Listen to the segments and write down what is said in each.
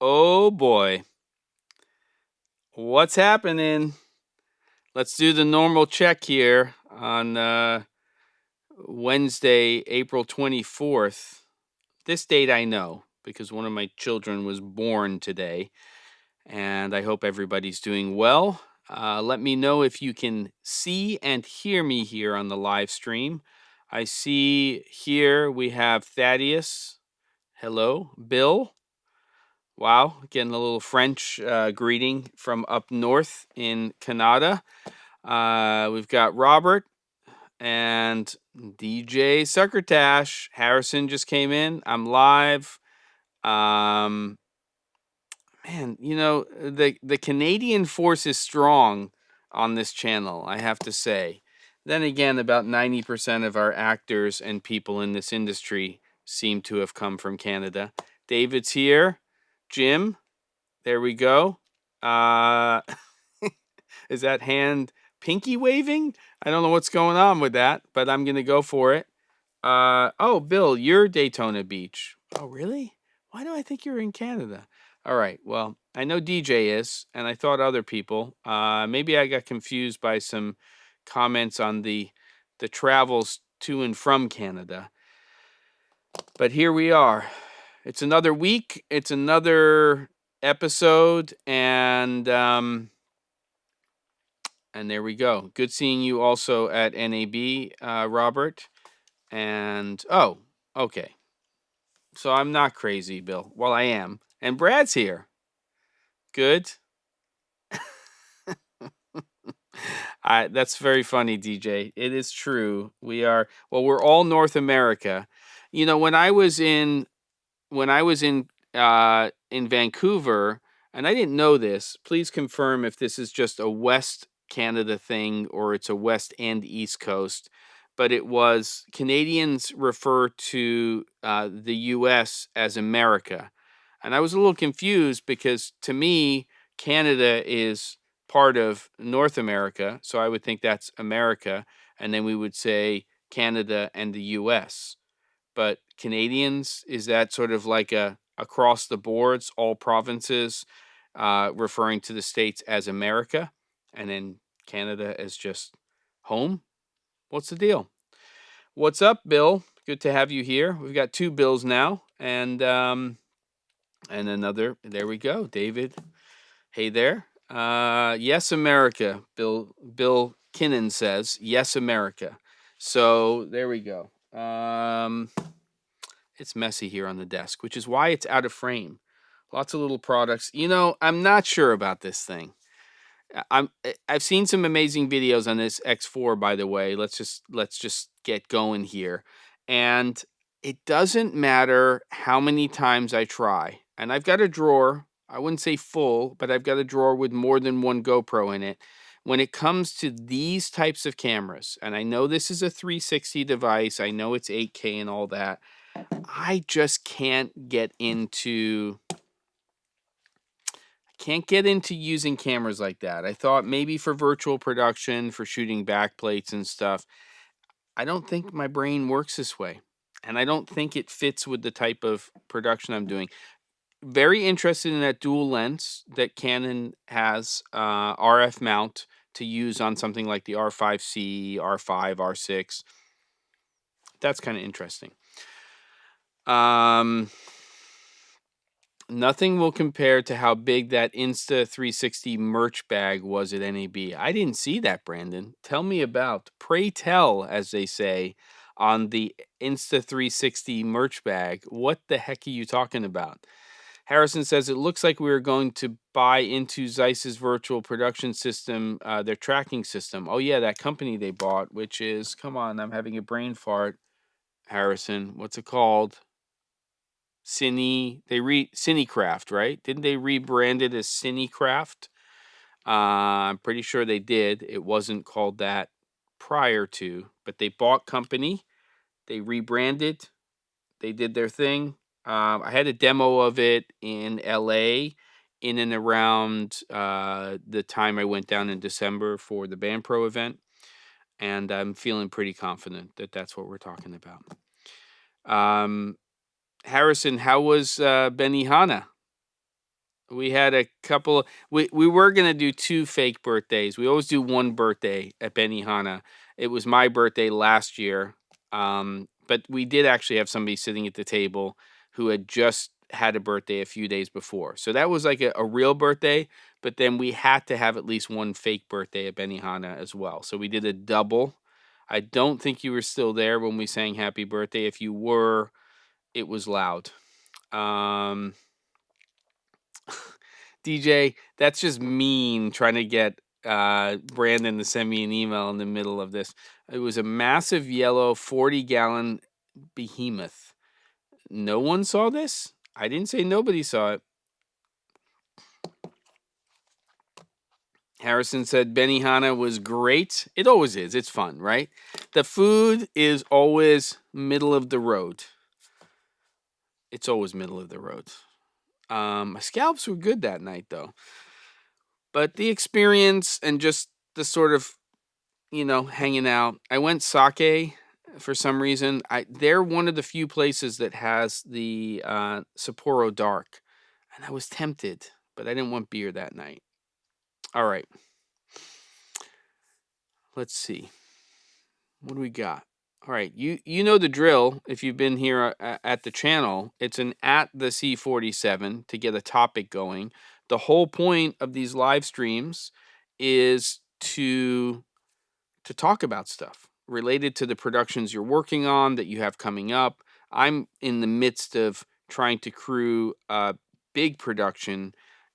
Oh boy. What's happening? Let's do the normal check here on Wednesday, April 24th. This date I know because one of my children was born today, and I hope everybody's doing well. Let me know if you can see and hear me here on the live stream. I see here we have Thaddeus. Hello, Bill. Wow, getting a little French greeting from up north in Canada. We've got Robert and DJ Succotash. Harrison just came in. I'm live. Um, Man, the Canadian force is strong on this channel, I have to say. Then again, about 90% of our actors and people in this industry seem to have come from Canada. David's here. Jim, there we go. Uh, is that hand pinky waving? I don't know what's going on with that, but I'm going to go for it. Oh, Bill, you're Daytona Beach. Oh, really? Why do I think you're in Canada? All right. Well, I know DJ is, and I thought other people. Maybe I got confused by some comments on the travels to and from Canada. But here we are. It's another week. It's another episode, and there we go. Good seeing you also at NAB, Robert. And oh, okay. So I'm not crazy, Bill. Well, I am. And Brad's here. Good. That's very funny, DJ. It is true. We're all North America. You know, when I was in Vancouver, and I didn't know this. Please confirm if this is just a West Canada thing or it's a West and East Coast. But it was Canadians refer to the U.S. as America, and I was a little confused because to me Canada is part of North America, so I would think that's America, and then we would say Canada and the U.S. But Canadians, is that sort of like a across the boards, all provinces, referring to the states as America, and then Canada as just home? What's the deal? What's up, Bill? Good to have you here. We've got two Bills now, and another. There we go, David. Hey there. Yes, America. Bill Kinnan says yes, America. So there we go. It's messy here on the desk, which is why it's out of frame. Lots of little products. You know, I'm not sure about this thing. I've seen some amazing videos on this X4, by the way. Let's just get going here. And it doesn't matter how many times I try. And I've got a drawer, I wouldn't say full, but I've got a drawer with more than one GoPro in it. When it comes to these types of cameras, and I know this is a 360 device, I know it's 8K and all that, I just can't get into using cameras like that. I thought maybe for virtual production, for shooting backplates and stuff. I don't think my brain works this way. And I don't think it fits with the type of production I'm doing. Very interested in that dual lens that Canon has, RF mount to use on something like the R5C, R5, R6. That's kind of interesting. Nothing will compare to how big that Insta360 merch bag was at NAB. I didn't see that, Brandon. Tell me about, pray tell, as they say, on the Insta360 merch bag. What the heck are you talking about? Harrison says, it looks like we were going to buy into Zeiss's virtual production system, their tracking system. Oh, yeah, that company they bought, which is, come on, I'm having a brain fart. Harrison, what's it called? Cinecraft, right? Didn't they rebrand it as Cinecraft? I'm pretty sure they did. It wasn't called that prior to, but they bought company, they rebranded, they did their thing. I had a demo of it in LA in and around the time I went down in December for the Band Pro event, and I'm feeling pretty confident that that's what we're talking about. Harrison, how was Benihana? We had a couple. We were gonna do 2 fake birthdays. We always do 1 birthday at Benihana. It was my birthday last year, but we did actually have somebody sitting at the table who had just had a birthday a few days before. So that was like a real birthday, but then we had to have at least 1 fake birthday at Benihana as well. So we did a double. I don't think you were still there when we sang happy birthday. If you were, it was loud. Um DJ, that's just mean trying to get Brandon to send me an email in the middle of this. It was a massive yellow 40-gallon behemoth. No one saw this? I didn't say nobody saw it. Harrison said Benihana was great. It always is. It's fun, right? The food is always middle of the road. It's always middle of the road. My scallops were good that night, though. But the experience and just the sort of, hanging out. I went sake for some reason. They're one of the few places that has the Sapporo Dark. And I was tempted, but I didn't want beer that night. All right. Let's see. What do we got? All right. You know the drill if you've been here at the channel. It's an at the C47 to get a topic going. The whole point of these live streams is to talk about stuff related to the productions you're working on that you have coming up. I'm in the midst of trying to crew a big production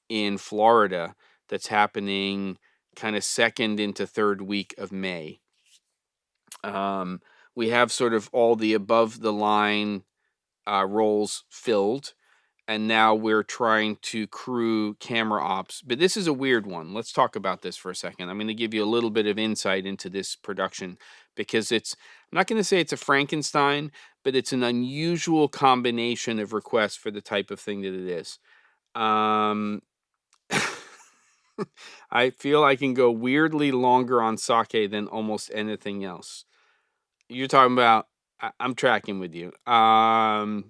in Florida that's happening kind of second into third week of May. We have sort of all the above the line roles filled, and now we're trying to crew camera ops. But this is a weird one. Let's talk about this for a second. I'm going to give you a little bit of insight into this production because I'm not going to say it's a Frankenstein, but it's an unusual combination of requests for the type of thing that it is. I feel I can go weirdly longer on sake than almost anything else. You're talking about, I'm tracking with you. I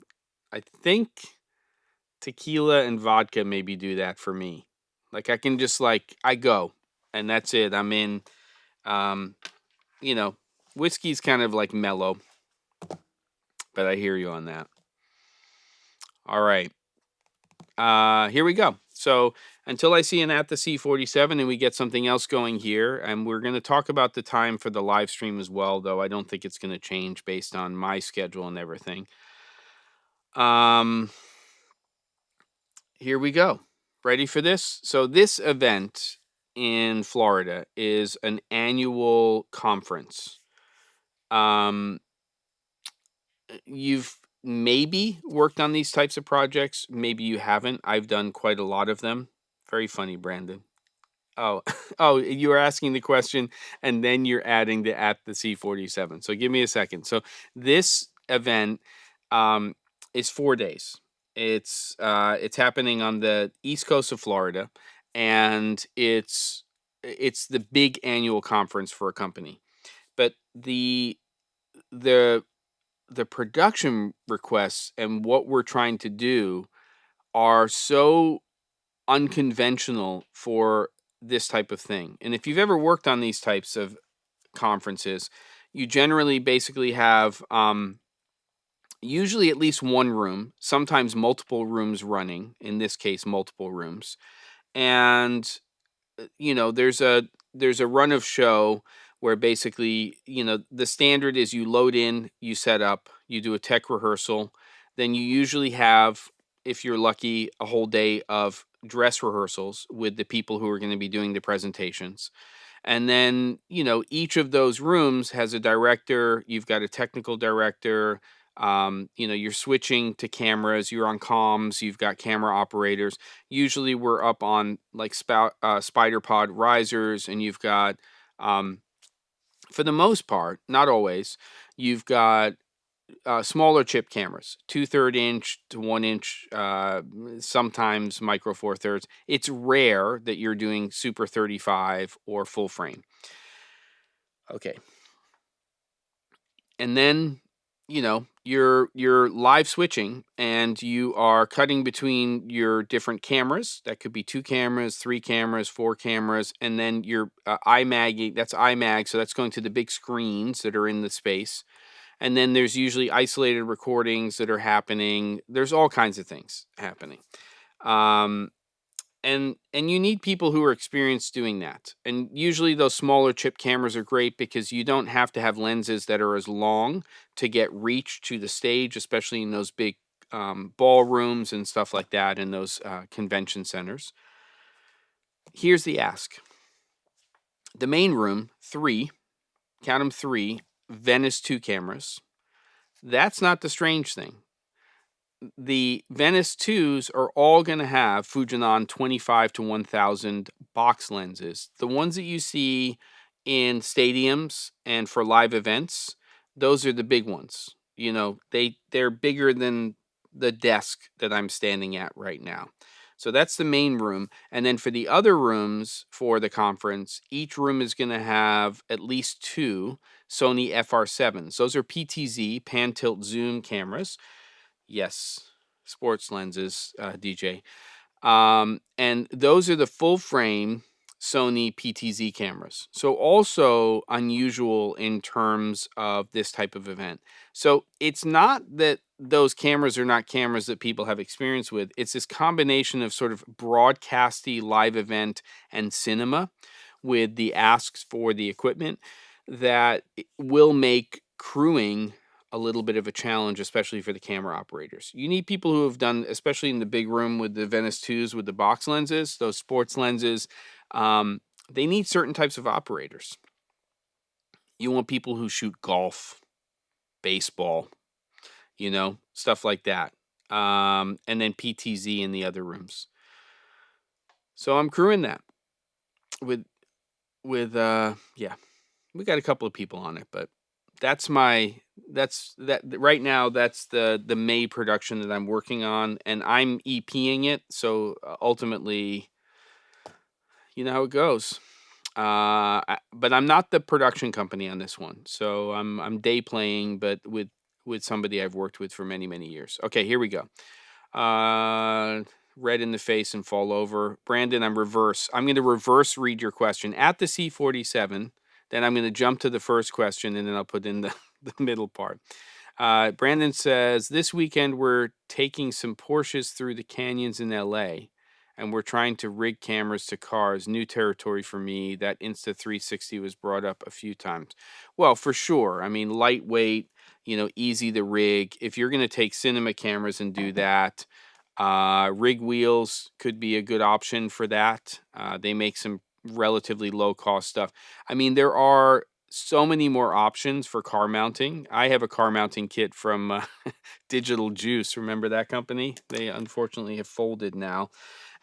think tequila and vodka maybe do that for me. Like I can just I go and that's it. I'm in. Whiskey's kind of like mellow, but I hear you on that. All right. Here we go. So until I see an at the C47 and we get something else going here, and we're going to talk about the time for the live stream as well, though I don't think it's going to change based on my schedule and everything. Here we go. Ready for this? So this event in Florida is an annual conference. You've maybe worked on these types of projects. Maybe you haven't. I've done quite a lot of them. Very funny, Brandon. Oh, you were asking the question and then you're adding the at the C47. So give me a second. So this event is 4 days. It's happening on the east coast of Florida, and it's the big annual conference for a company. But the production requests and what we're trying to do are so unconventional for this type of thing. And if you've ever worked on these types of conferences, you generally basically have usually at least one room, sometimes multiple rooms running, in this case multiple rooms. And there's a run of show where basically, the standard is you load in, you set up, you do a tech rehearsal, then you usually have, if you're lucky, a whole day of dress rehearsals with the people who are going to be doing the presentations. And then, each of those rooms has a director. You've got a technical director. You're switching to cameras. You're on comms. You've got camera operators. Usually we're up on like spider pod risers, and you've got, for the most part, not always, you've got smaller chip cameras, 2/3 inch to 1 inch, sometimes micro 4/3. It's rare that you're doing super 35 or full frame. Okay. And then, you're live switching, and you are cutting between your different cameras. That could be 2 cameras, 3 cameras, 4 cameras, and then your IMAG. That's IMAG, so that's going to the big screens that are in the space. And then there's usually isolated recordings that are happening. There's all kinds of things happening. Um, and you need people who are experienced doing that. And usually those smaller chip cameras are great because you don't have to have lenses that are as long to get reach to the stage, especially in those big ballrooms and stuff like that, in those convention centers. Here's the ask. The main room, 3, count them, 3 Venice 2 cameras. That's not the strange thing. The Venice 2s are all going to have Fujinon 25 to 1000 box lenses. The ones that you see in stadiums and for live events, those are the big ones. You know, they're bigger than the desk that I'm standing at right now. So that's the main room. And then for the other rooms for the conference, each room is going to have at least 2 Sony FR7s. Those are PTZ, pan tilt zoom cameras. Yes, sports lenses, DJ. And those are the full frame Sony PTZ cameras. So also unusual in terms of this type of event. So it's not that those cameras are not cameras that people have experience with. It's this combination of sort of broadcasty live event and cinema with the asks for the equipment that will make crewing a little bit of a challenge, especially for the camera operators. You need people who have done, especially in the big room with the Venice 2s with the box lenses, those sports lenses. They need certain types of operators. You want people who shoot golf, baseball, stuff like that. And then PTZ in the other rooms. So I'm crewing that with yeah, we got a couple of people on it, but that's right now. That's the May production that I'm working on, and I'm EPing it. So ultimately, you know how it goes. But I'm not the production company on this one, so I'm day playing, but with somebody I've worked with for many, many years. Okay, here we go. Red in the face and fall over. Brandon, I'm going to reverse read your question at the C47. Then I'm going to jump to the first question, and then I'll put in the middle part. Brandon says, this weekend we're taking some Porsches through the canyons in LA, and we're trying to rig cameras to cars. New territory for me. That Insta360 was brought up a few times. Well, for sure. I mean, lightweight, easy to rig. If you're going to take cinema cameras and do that, rig wheels could be a good option for that. They make some relatively low cost stuff. I mean, there are so many more options for car mounting. I have a car mounting kit from Digital Juice. Remember that company? They unfortunately have folded now.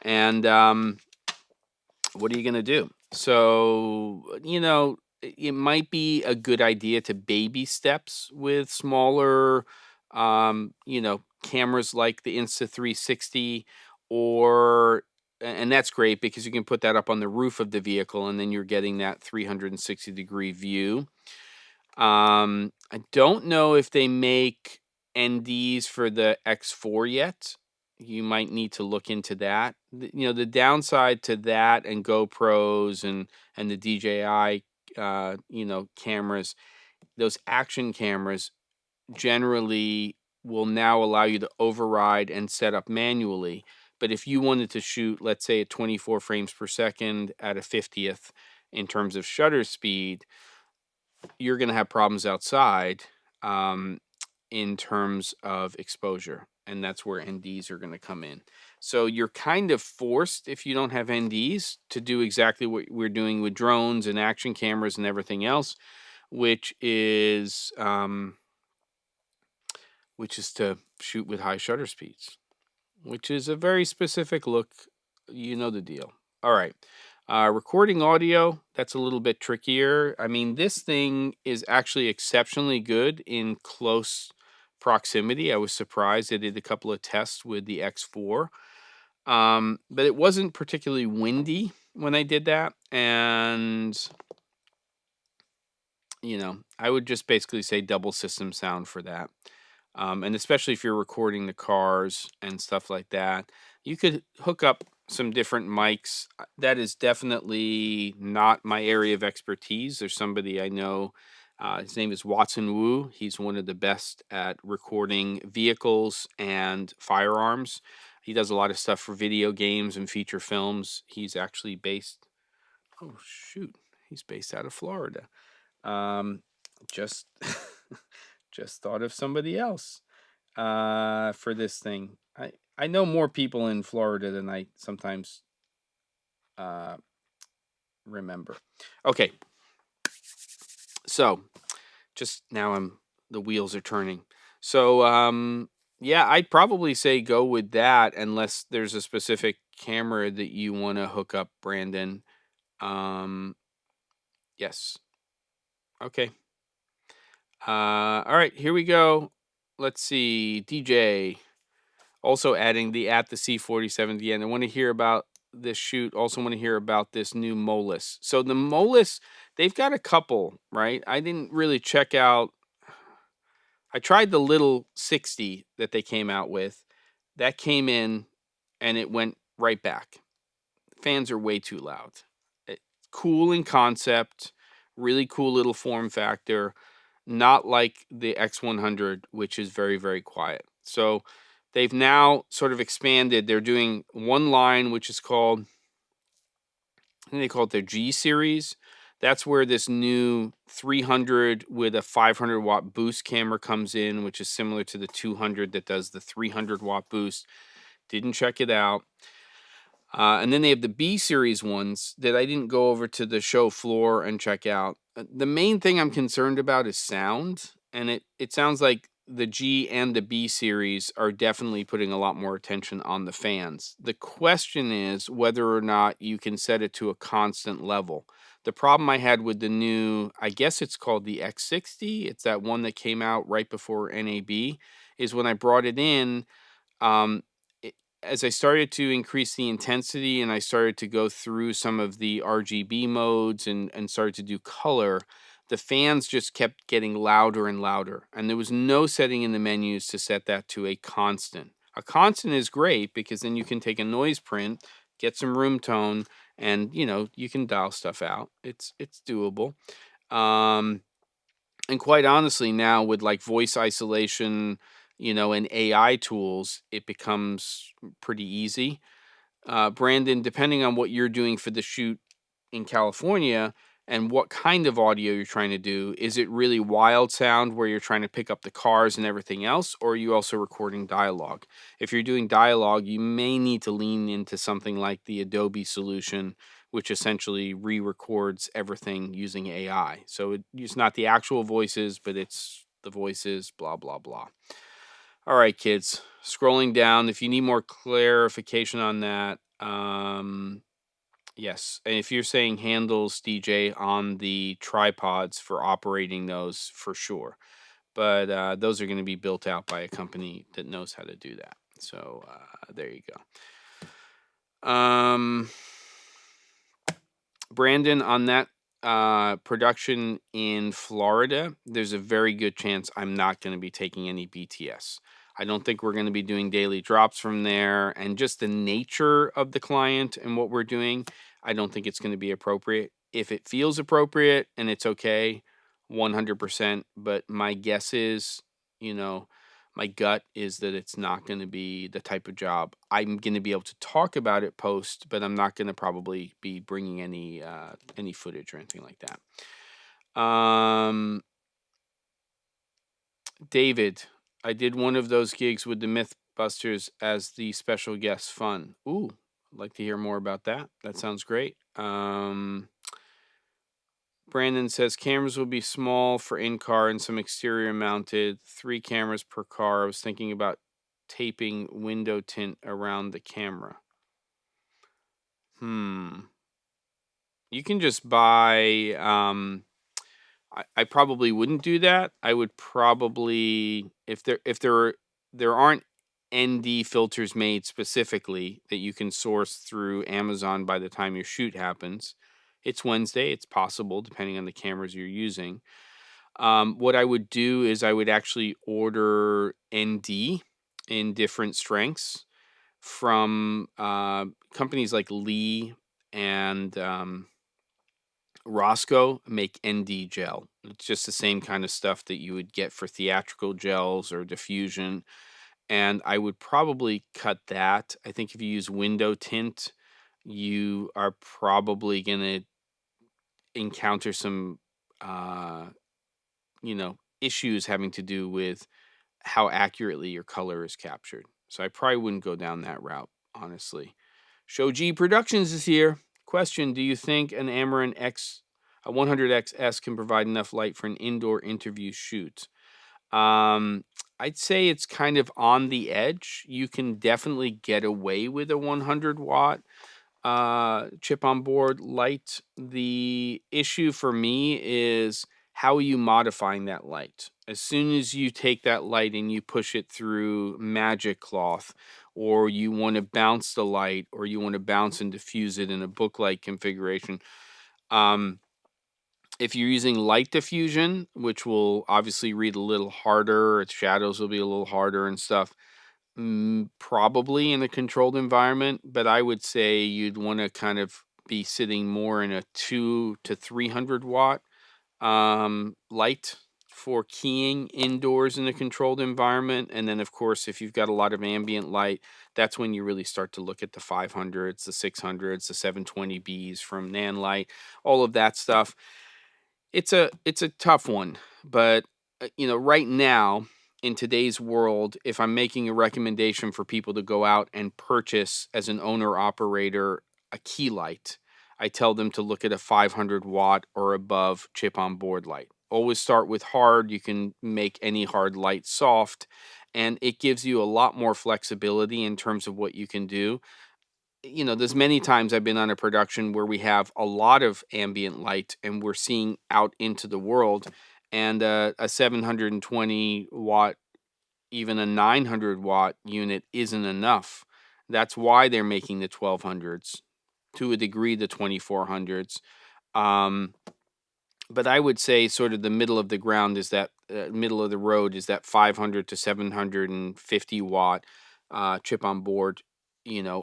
And what are you going to do? So, it might be a good idea to baby steps with smaller, cameras like the Insta360, and that's great because you can put that up on the roof of the vehicle and then you're getting that 360-degree view. I don't know if they make NDs for the X4 yet. You might need to look into that. The downside to that and GoPros and the DJI, cameras, those action cameras generally will now allow you to override and set up manually. But if you wanted to shoot, let's say, at 24 frames per second at a 50th in terms of shutter speed, you're going to have problems outside in terms of exposure. And that's where NDs are going to come in. So you're kind of forced, if you don't have NDs, to do exactly what we're doing with drones and action cameras and everything else, which is to shoot with high shutter speeds, which is a very specific look. You know the deal. All right. Recording audio, that's a little bit trickier. I mean, this thing is actually exceptionally good in close proximity. I was surprised. I did a couple of tests with the X4. But it wasn't particularly windy when I did that. And, I would just basically say double system sound for that. And especially if you're recording the cars and stuff like that, you could hook up some different mics. That is definitely not my area of expertise. There's somebody I know. His name is Watson Wu. He's one of the best at recording vehicles and firearms. He does a lot of stuff for video games and feature films. He's actually based. Oh shoot, he's based out of Florida. Just just thought of somebody else for this thing. I know more people in Florida than I sometimes remember. Okay, so just now the wheels are turning. So yeah, I'd probably say go with that unless there's a specific camera that you want to hook up, Brandon. Yes. Okay. All right, here we go. Let's see. DJ also adding the at the C47 at the end. I want to hear about this shoot. Also want to hear about this new Molus. So the Molus, they've got a couple, right? I didn't really check out. I tried the little 60 that they came out with. That came in and it went right back. Fans are way too loud. Cool in concept, really cool little form factor, not like the X100, which is very, very quiet. So they've now sort of expanded. They're doing one line, which is called, I think they call it their G series. That's where this new 300 with a 500 watt boost camera comes in, which is similar to the 200 that does the 300 watt boost. Didn't check it out. And then they have the B series ones that I didn't go over to the show floor and check out. The main thing I'm concerned about is sound. And it sounds like the G and the B series are definitely putting a lot more attention on the fans. The question is whether or not you can set it to a constant level. The problem I had with the new, I guess it's called the X60, it's that one that came out right before NAB, is when I brought it in, um, as I started to increase the intensity and I started to go through some of the RGB modes and started to do color, the fans just kept getting louder and louder. And there was no setting in the menus to set that to a constant. A constant is great because then you can take a noise print, get some room tone, and you can dial stuff out. It's doable. And quite honestly, now with like voice isolation, and AI tools, it becomes pretty easy. Brandon, depending on what you're doing for the shoot in California and what kind of audio you're trying to do, is it really wild sound where you're trying to pick up the cars and everything else, or are you also recording dialogue? If you're doing dialogue, you may need to lean into something like the Adobe solution, which essentially re-records everything using AI. So it's not the actual voices, but it's the voices, blah, blah, blah. All right, kids, scrolling down. If you need more clarification on that, yes. And if you're saying handles, DJ, on the tripods for operating those, for sure. But those are going to be built out by a company that knows how to do that. So there you go. Brandon, on that production in Florida, there's a very good chance I'm not going to be taking any BTS. I don't think we're going to be doing daily drops from there. And just the nature of the client and what we're doing, I don't think it's going to be appropriate. If it feels appropriate and it's okay, 100%. But my guess is, my gut is that it's not going to be the type of job. I'm going to be able to talk about it post, but I'm not going to probably be bringing any footage or anything like that. David, I did one of those gigs with the Mythbusters as the special guest. Fun. Ooh, I'd like to hear more about that. That sounds great. Brandon says cameras will be small for in-car and some exterior mounted. 3 cameras per car. I was thinking about taping window tint around the camera. You can just buy... I probably wouldn't do that. I would probably... If there aren't ND filters made specifically that you can source through Amazon by the time your shoot happens. It's Wednesday. It's possible, depending on the cameras you're using. What I would do is I would actually order ND in different strengths from companies like Lee and Roscoe make ND gel. It's just the same kind of stuff that you would get for theatrical gels or diffusion. And I would probably cut that. I think if you use window tint, you are probably going to encounter some, uh, issues having to do with how accurately your color is captured. So I probably wouldn't go down that route, honestly. Shoji Productions is here. Question: do you think an Amaran X, a 100XS, can provide enough light for an indoor interview shoot? I'd say it's kind of on the edge. You can definitely get away with a 100 watt chip on board light. The issue for me is how are you modifying that light? As soon as you take that light and you push it through magic cloth, or you want to bounce the light, or you want to bounce and diffuse it in a booklight configuration, if you're using light diffusion, which will obviously read a little harder, its shadows will be a little harder and stuff, probably in a controlled environment, but I would say you'd want to kind of be sitting more in a 2 to 300 watt light for keying indoors in a controlled environment. And then, of course, if you've got a lot of ambient light, that's when you really start to look at the 500s, the 600s, the 720Bs from Nanlite, all of that stuff. It's a tough one, but right now in today's world, if I'm making a recommendation for people to go out and purchase as an owner operator a key light, I tell them to look at a 500 watt or above chip on board light. Always start with hard. You can make any hard light soft, and it gives you a lot more flexibility in terms of what you can do. There's many times I've been on a production where we have a lot of ambient light and we're seeing out into the world, and a 720 watt, even a 900 watt unit isn't enough. That's why they're making the 1200s, to a degree, the 2400s. But I would say sort of the middle of the ground is that middle of the road is that 500 to 750 watt chip on board,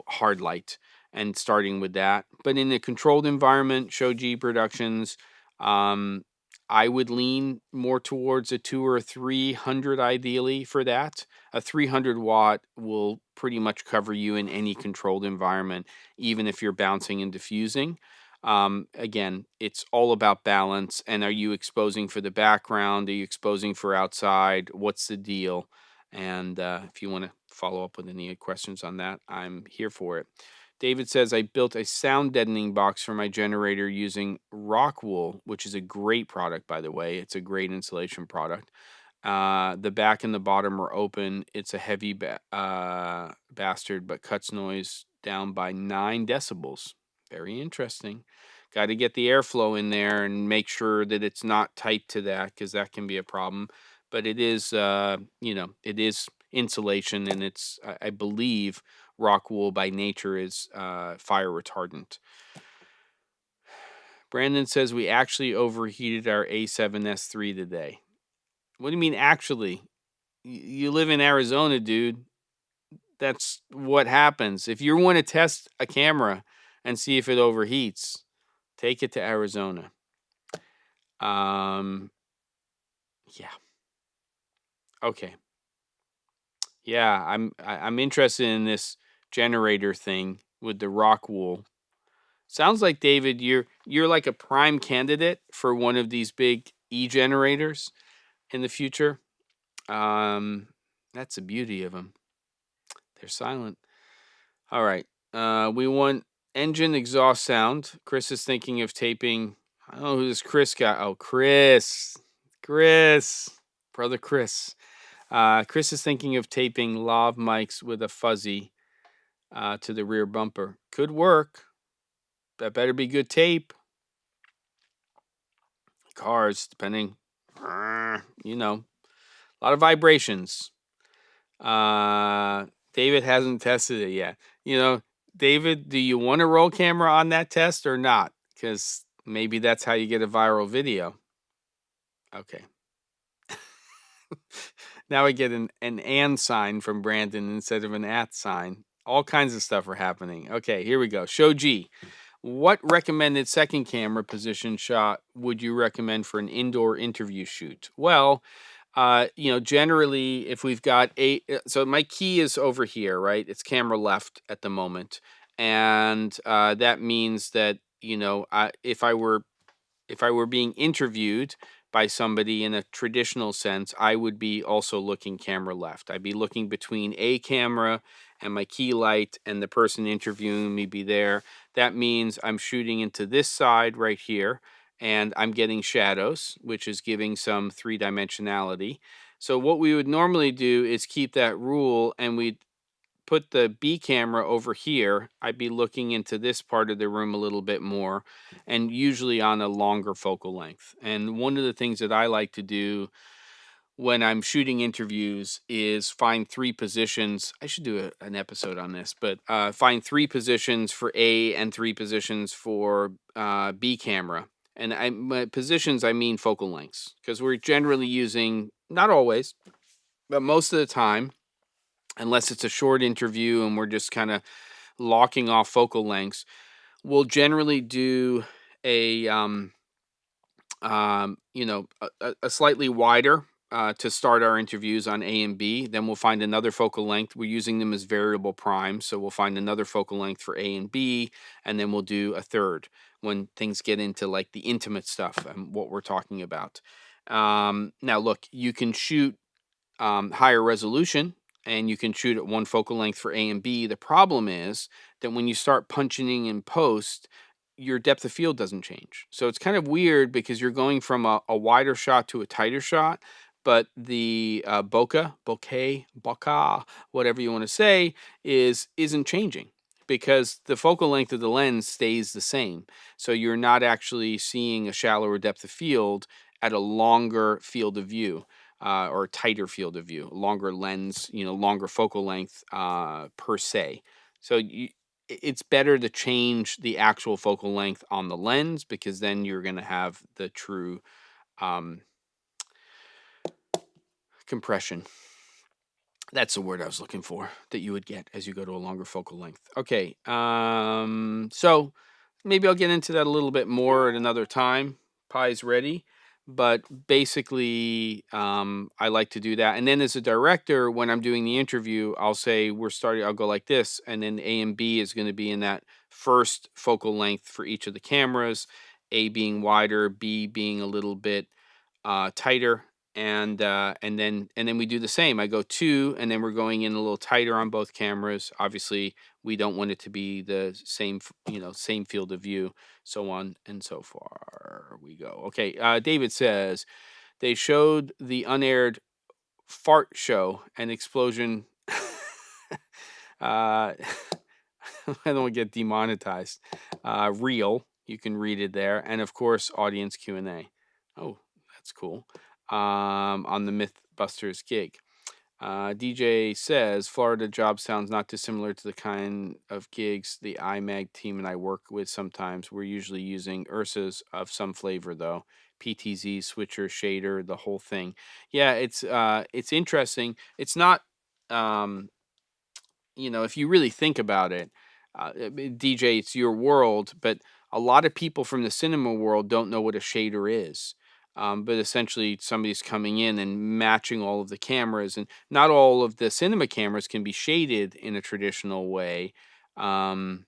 hard light, and starting with that. But in a controlled environment, Shoji Productions, I would lean more towards a 2 or 300 ideally for that. A 300 watt will pretty much cover you in any controlled environment, even if you're bouncing and diffusing. Again, it's all about balance. And are you exposing for the background? Are you exposing for outside? What's the deal? And if you want to follow up with any questions on that, I'm here for it. David says, I built a sound deadening box for my generator using rock wool, which is a great product, by the way. It's a great insulation product. The back and the bottom are open. It's a heavy bastard, but cuts noise down by 9 decibels. Very interesting. Got to get the airflow in there and make sure that it's not tight to that, because that can be a problem. But it is, it is insulation, and it's, I believe, rock wool by nature is fire retardant. Brandon says we actually overheated our A7S3 today. What do you mean actually? You live in Arizona, dude. That's what happens. If you want to test a camera and see if it overheats, take it to Arizona. Yeah. Okay. Yeah, I'm interested in this generator thing with the rock wool. Sounds like, David, you're like a prime candidate for one of these big e-generators in the future. That's the beauty of them. They're silent. All right. We want engine exhaust sound. Chris is thinking of taping. I don't know who this Chris guy. Oh, Chris. Brother Chris. Chris is thinking of taping lav mics with a fuzzy to the rear bumper. Could work. That better be good tape. Cars, depending. A lot of vibrations. David hasn't tested it yet. David, do you want a roll camera on that test or not? Because maybe that's how you get a viral video. Okay. Now I get an and sign from Brandon instead of an at sign. All kinds of stuff are happening. Okay, here we go. Show G. What recommended second camera position shot would you recommend for an indoor interview shoot? Well, generally, if we've got so my key is over here, right? It's camera left at the moment, and that means that if I were being interviewed by somebody in a traditional sense, I would be also looking camera left. I'd be looking between a camera and my key light, and the person interviewing me be there. That means I'm shooting into this side right here, and I'm getting shadows, which is giving some three-dimensionality. So what we would normally do is keep that rule, and we'd put the B camera over here. I'd be looking into this part of the room a little bit more, and usually on a longer focal length. And one of the things that I like to do when I'm shooting interviews is find three positions. I should do an episode on this, but find three positions for A and three positions for B camera. And by positions, I mean focal lengths, because we're generally using, not always, but most of the time, unless it's a short interview and we're just kind of locking off focal lengths, we'll generally do a a slightly wider to start our interviews on A and B. Then we'll find another focal length. We're using them as variable primes, so we'll find another focal length for A and B, and then we'll do a third when things get into like the intimate stuff and what we're talking about. Now, look, you can shoot higher resolution, and you can shoot at one focal length for A and B. The problem is that when you start punching in post, your depth of field doesn't change. So it's kind of weird because you're going from a wider shot to a tighter shot, but the bokeh, whatever you want to say, isn't changing because the focal length of the lens stays the same. So you're not actually seeing a shallower depth of field at a longer field of view. Or tighter field of view, longer lens, longer focal length per se. So it's better to change the actual focal length on the lens, because then you're going to have the true compression. That's the word I was looking for, that you would get as you go to a longer focal length. Okay, so maybe I'll get into that a little bit more at another time. Pie's ready. But basically, I like to do that. And then as a director, when I'm doing the interview, I'll say I'll go like this. And then A and B is going to be in that first focal length for each of the cameras, A being wider, B being a little bit tighter. And then we do the same. I go two, and then we're going in a little tighter on both cameras. Obviously, we don't want it to be the same, same field of view, so on and so far. We go. Okay. David says they showed the unaired fart show and explosion. I don't get demonetized. Real. You can read it there, and of course, audience Q&A. Oh, that's cool. On the Mythbusters gig. DJ says Florida job sounds not dissimilar to the kind of gigs the iMag team and I work with sometimes. We're usually using URSAs of some flavor though. PTZ, switcher, shader, the whole thing. Yeah, it's interesting. It's not if you really think about it, DJ, it's your world, but a lot of people from the cinema world don't know what a shader is. But essentially, somebody's coming in and matching all of the cameras, and not all of the cinema cameras can be shaded in a traditional way. So,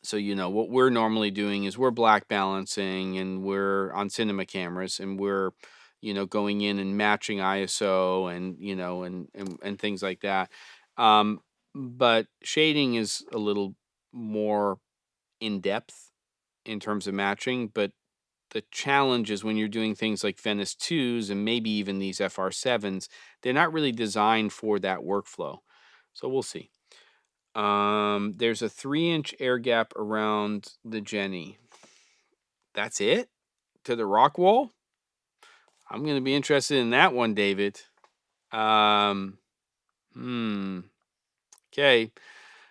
what we're normally doing is we're black balancing, and we're on cinema cameras, and we're, going in and matching ISO and, and things like that. But shading is a little more in depth in terms of matching, but the challenge is when you're doing things like Venice 2s and maybe even these FR7s, they're not really designed for that workflow. So we'll see. There's a 3-inch air gap around the Jenny. That's it? To the rock wall? I'm going to be interested in that one, David. Okay.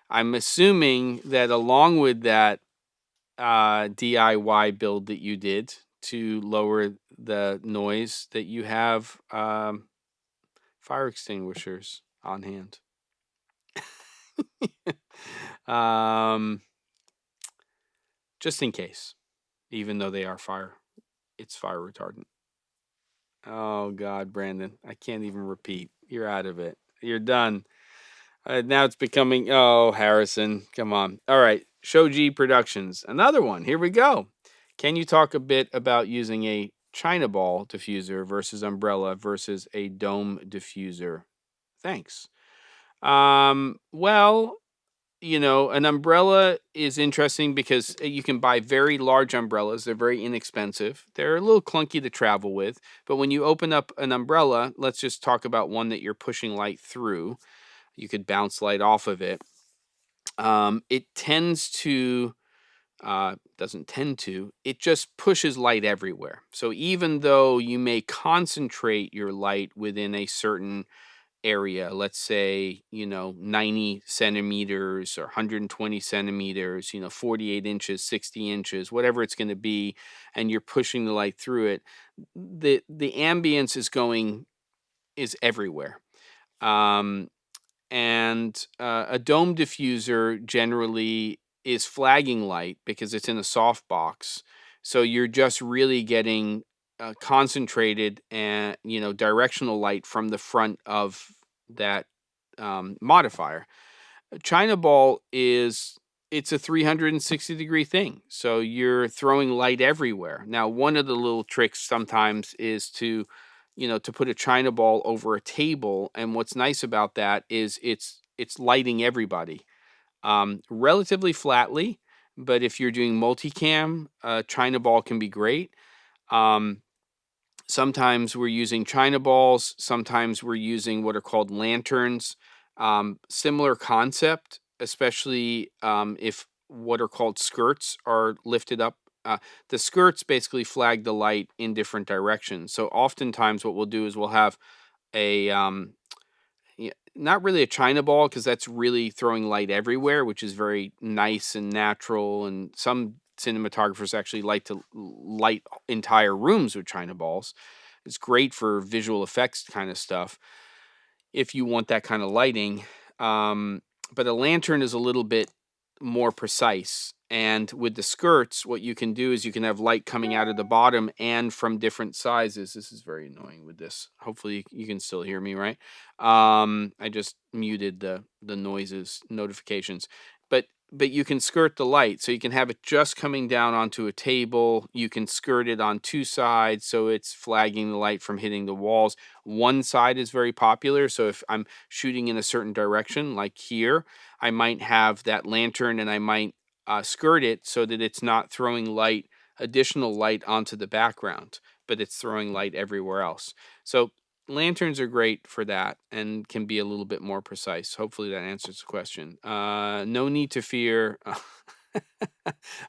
I'm assuming that along with that DIY build that you did to lower the noise that you have fire extinguishers on hand. um, just in case, even though they are it's fire retardant. Oh God, Brandon, I can't even repeat. You're out of it. You're done. Now it's becoming, oh, Harrison, come on. All right, Shoji Productions, another one. Here we go. Can you talk a bit about using a China ball diffuser versus umbrella versus a dome diffuser? Thanks. Well, an umbrella is interesting because you can buy very large umbrellas. They're very inexpensive. They're a little clunky to travel with. But when you open up an umbrella, let's just talk about one that you're pushing light through. You could bounce light off of it. It tends to, doesn't tend to, it just pushes light everywhere. So even though you may concentrate your light within a certain area, let's say, 90 centimeters or 120 centimeters, 48 inches, 60 inches, whatever it's going to be, and you're pushing the light through it, the ambience is everywhere. And a dome diffuser generally is flagging light because it's in a soft box. So you're just really getting concentrated and directional light from the front of that modifier. China ball it's a 360-degree thing. So you're throwing light everywhere. Now, one of the little tricks sometimes is to put a China ball over a table. And what's nice about that is it's lighting everybody relatively flatly. But if you're doing multicam, China ball can be great. Sometimes we're using China balls. Sometimes we're using what are called lanterns. Similar concept, especially if what are called skirts are lifted up. The skirts basically flag the light in different directions. So oftentimes what we'll do is we'll have a not really a China ball because that's really throwing light everywhere, which is very nice and natural. And some cinematographers actually like to light entire rooms with China balls. It's great for visual effects kind of stuff if you want that kind of lighting. But a lantern is a little bit more precise. And with the skirts, what you can do is you can have light coming out of the bottom and from different sizes. This is very annoying with this. Hopefully you can still hear me, right? I just muted the noises notifications. But you can skirt the light. So you can have it just coming down onto a table. You can skirt it on two sides so it's flagging the light from hitting the walls. One side is very popular. So if I'm shooting in a certain direction, like here, I might have that lantern and I might skirt it so that it's not throwing additional light onto the background, but it's throwing light everywhere else. So lanterns are great for that and can be a little bit more precise. Hopefully that answers the question. No need to fear.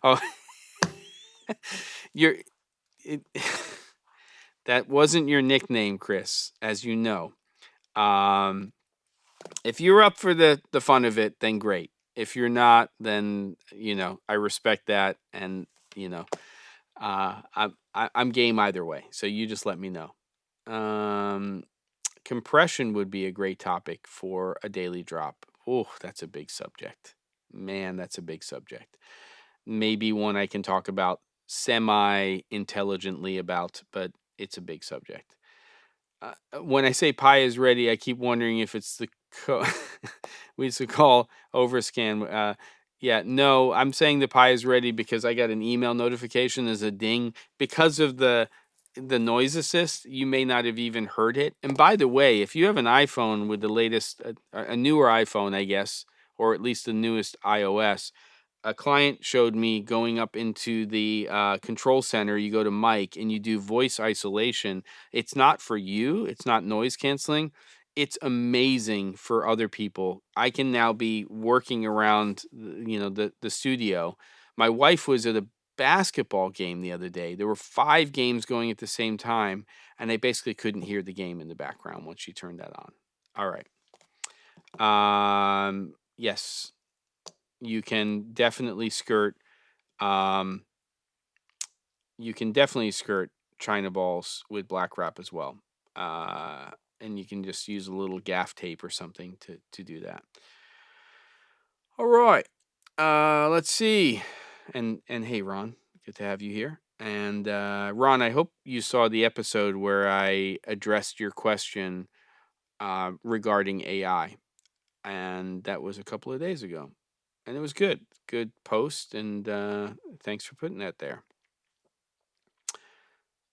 Oh, you're it, that wasn't your nickname, Chris, as you know. If you're up for the fun of it, then great. If you're not, then I respect that, and I'm game either way. So you just let me know. Compression would be a great topic for a daily drop. Oh, that's a big subject. Man, that's a big subject. Maybe one I can talk about semi-intelligently about, but it's a big subject. When I say pie is ready, I keep wondering if it's the we used to call overscan. Yeah, no, I'm saying the pie is ready because I got an email notification as a ding because of the noise assist. You may not have even heard it. And by the way, if you have an iPhone with the latest, a newer iPhone, I guess, or at least the newest iOS, a client showed me going up into the control center. You go to mic and you do voice isolation. It's not for you. It's not noise canceling. It's amazing for other people. I can now be working around, the studio. My wife was at a basketball game the other day. There were 5 games going at the same time, and I basically couldn't hear the game in the background once she turned that on. All right. Yes, you can definitely skirt. You can definitely skirt China balls with black wrap as well. and you can just use a little gaff tape or something to do that. All right. Let's see. And hey, Ron, good to have you here. And Ron, I hope you saw the episode where I addressed your question regarding AI, and that was a couple of days ago, and it was good. Good post, and thanks for putting that there.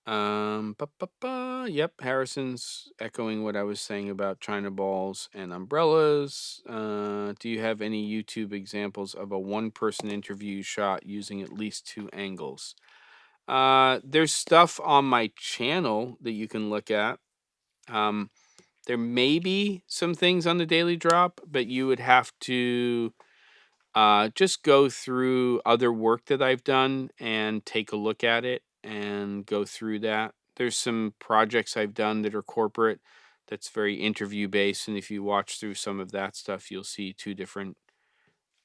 Yep, Harrison's echoing what I was saying about China balls and umbrellas. Do you have any YouTube examples of a one-person interview shot using at least two angles? There's stuff on my channel that you can look at. There may be some things on the Daily Drop, but you would have to just go through other work that I've done and take a look at it and go through that. There's some projects I've done that are corporate that's very interview based. And if you watch through some of that stuff, you'll see two different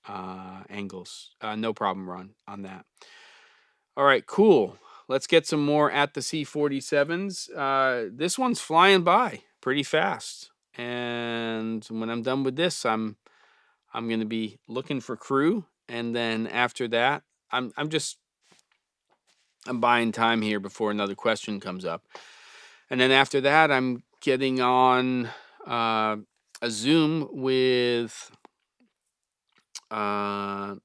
angles. No problem, Ron, on that. All right, cool. Let's get some more at the C-47s. This one's flying by pretty fast. And when I'm done with this, I'm going to be looking for crew, and then after that, I'm buying time here before another question comes up, and then after that, I'm getting on a Zoom with the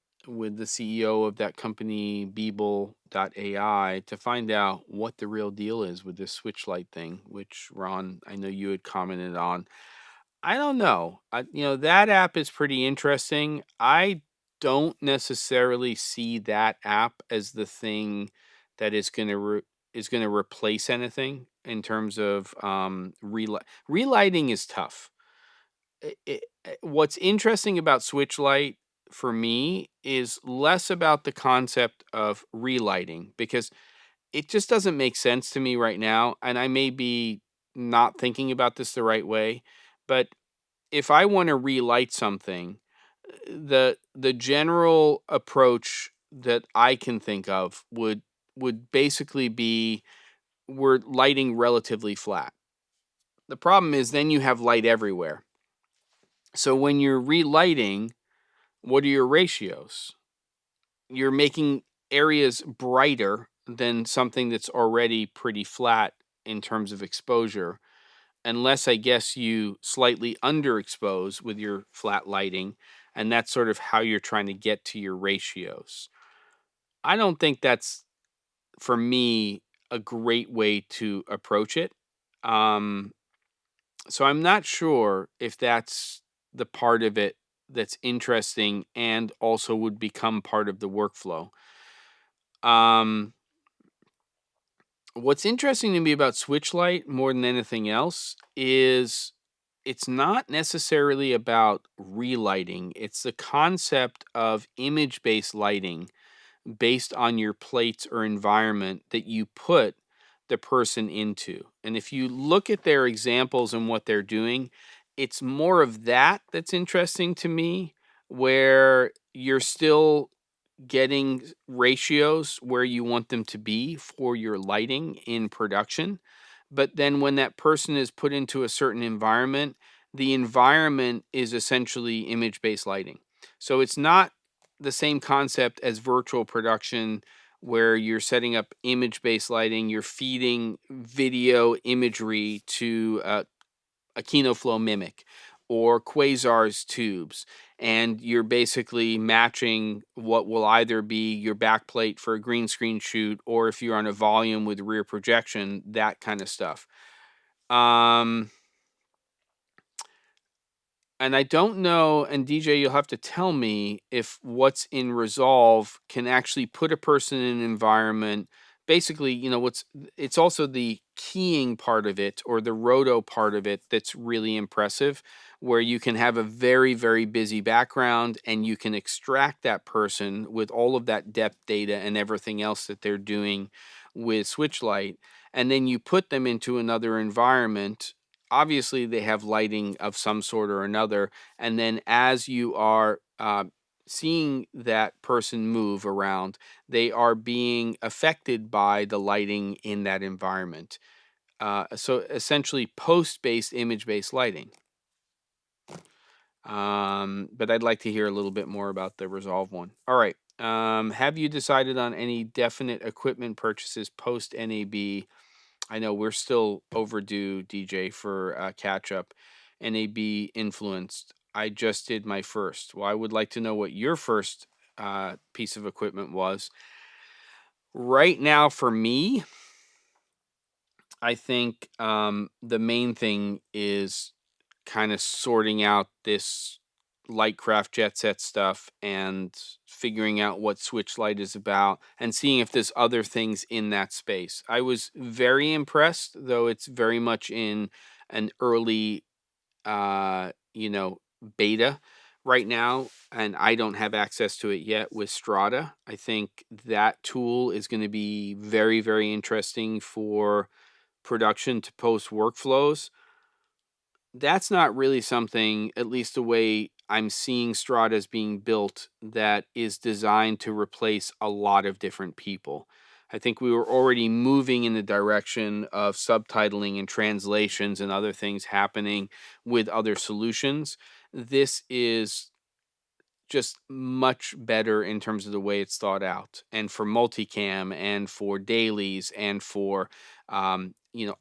CEO of that company, Beeble.ai, to find out what the real deal is with this switchlight thing, which Ron, I know you had commented on. I don't know. That app is pretty interesting. I don't necessarily see that app as the thing that is going to replace anything in terms of relighting is tough. What's interesting about Switchlight for me is less about the concept of relighting, because it just doesn't make sense to me right now, and I may be not thinking about this the right way, but if I want to relight something, the general approach that I can think of would basically be, we're lighting relatively flat. The problem is then you have light everywhere. So when you're relighting, what are your ratios? You're making areas brighter than something that's already pretty flat in terms of exposure, unless I guess you slightly underexpose with your flat lighting, and that's sort of how you're trying to get to your ratios. I don't think that's, for me, a great way to approach it. So I'm not sure if that's the part of it that's interesting and also would become part of the workflow. What's interesting to me about Switchlight more than anything else is it's not necessarily about relighting. It's the concept of image-based lighting based on your plates or environment that you put the person into. And if you look at their examples and what they're doing, it's more of that that's interesting to me, where you're still getting ratios where you want them to be for your lighting in production. But then when that person is put into a certain environment, the environment is essentially image-based lighting. So it's not the same concept as virtual production, where you're setting up image-based lighting, you're feeding video imagery to a KinoFlow Mimic or Quasar's tubes, and you're basically matching what will either be your backplate for a green screen shoot, or if you're on a volume with rear projection, that kind of stuff. And I don't know, and DJ, you'll have to tell me if what's in Resolve can actually put a person in an environment. Basically, it's also the keying part of it, or the roto part of it, that's really impressive, where you can have a very, very busy background and you can extract that person with all of that depth data and everything else that they're doing with Switchlight, and then you put them into another environment. Obviously they have lighting of some sort or another, and then as you are seeing that person move around, they are being affected by the lighting in that environment. So essentially post-based, image-based lighting. But I'd like to hear a little bit more about the Resolve one. All right. Have you decided on any definite equipment purchases post NAB? I know we're still overdue, DJ, for catch up. NAB influenced. I just did my first. Well, I would like to know what your first piece of equipment was. Right now, for me, I think the main thing is kind of sorting out this Lightcraft Jet Set stuff and figuring out what Switch Lite is about and seeing if there's other things in that space. I was very impressed, though it's very much in an early, beta right now, and I don't have access to it yet with Strata. I think that tool is going to be very, very interesting for production to post workflows. That's not really something, at least the way I'm seeing Strata as being built, that is designed to replace a lot of different people. I think we were already moving in the direction of subtitling and translations and other things happening with other solutions. This is just much better in terms of the way it's thought out, and for multicam and for dailies and for